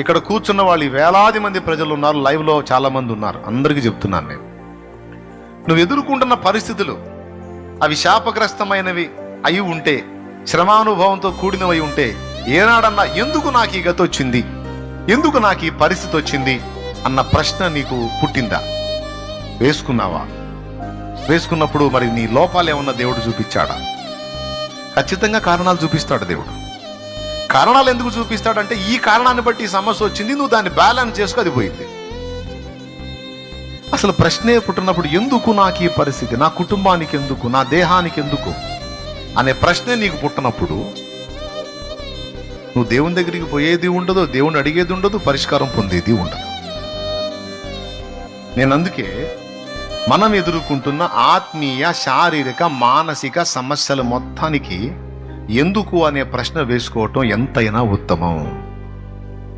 ఇక్కడ కూర్చున్న వాళ్ళు వేలాది మంది ప్రజలు ఉన్నారు, లైవ్లో చాలా మంది ఉన్నారు, అందరికీ చెప్తున్నాను నేను. నువ్వు ఎదుర్కొంటున్న పరిస్థితులు అవి శాపగ్రస్తమైనవి అయి ఉంటే, శ్రమానుభవంతో కూడినవి ఉంటే, ఏనాడన్నా ఎందుకు నాకు ఈ గతి వచ్చింది, ఎందుకు నాకు ఈ పరిస్థితి వచ్చింది అన్న ప్రశ్న నీకు పుట్టిందా? వేసుకున్నావా? వేసుకున్నప్పుడు మరి నీ లోపాలు ఏమన్నా దేవుడు చూపించాడా? ఖచ్చితంగా కారణాలు చూపిస్తాడు దేవుడు. కారణాలు ఎందుకు చూపిస్తాడంటే, ఈ కారణాన్ని బట్టి ఈ సమస్య వచ్చింది, నువ్వు దాన్ని బ్యాలెన్స్ చేసుకో, అది పోయింది. అసలు ప్రశ్నే పుట్టినప్పుడు ఎందుకు నాకు ఈ పరిస్థితి, నా కుటుంబానికి ఎందుకు, నా దేహానికి ఎందుకు అనే ప్రశ్నే నీకు పుట్టినప్పుడు నువ్వు దేవుని దగ్గరికి పోయేది ఉండదు, దేవుని అడిగేది ఉండదు, పరిష్కారం పొందేది ఉండదు. నేను అందుకే మనం ఎదుర్కొంటున్న ఆత్మీయ, శారీరక, మానసిక సమస్యల మొత్తానికి ఎందుకు అనే ప్రశ్న వేసుకోవటం ఎంతైనా ఉత్తమం.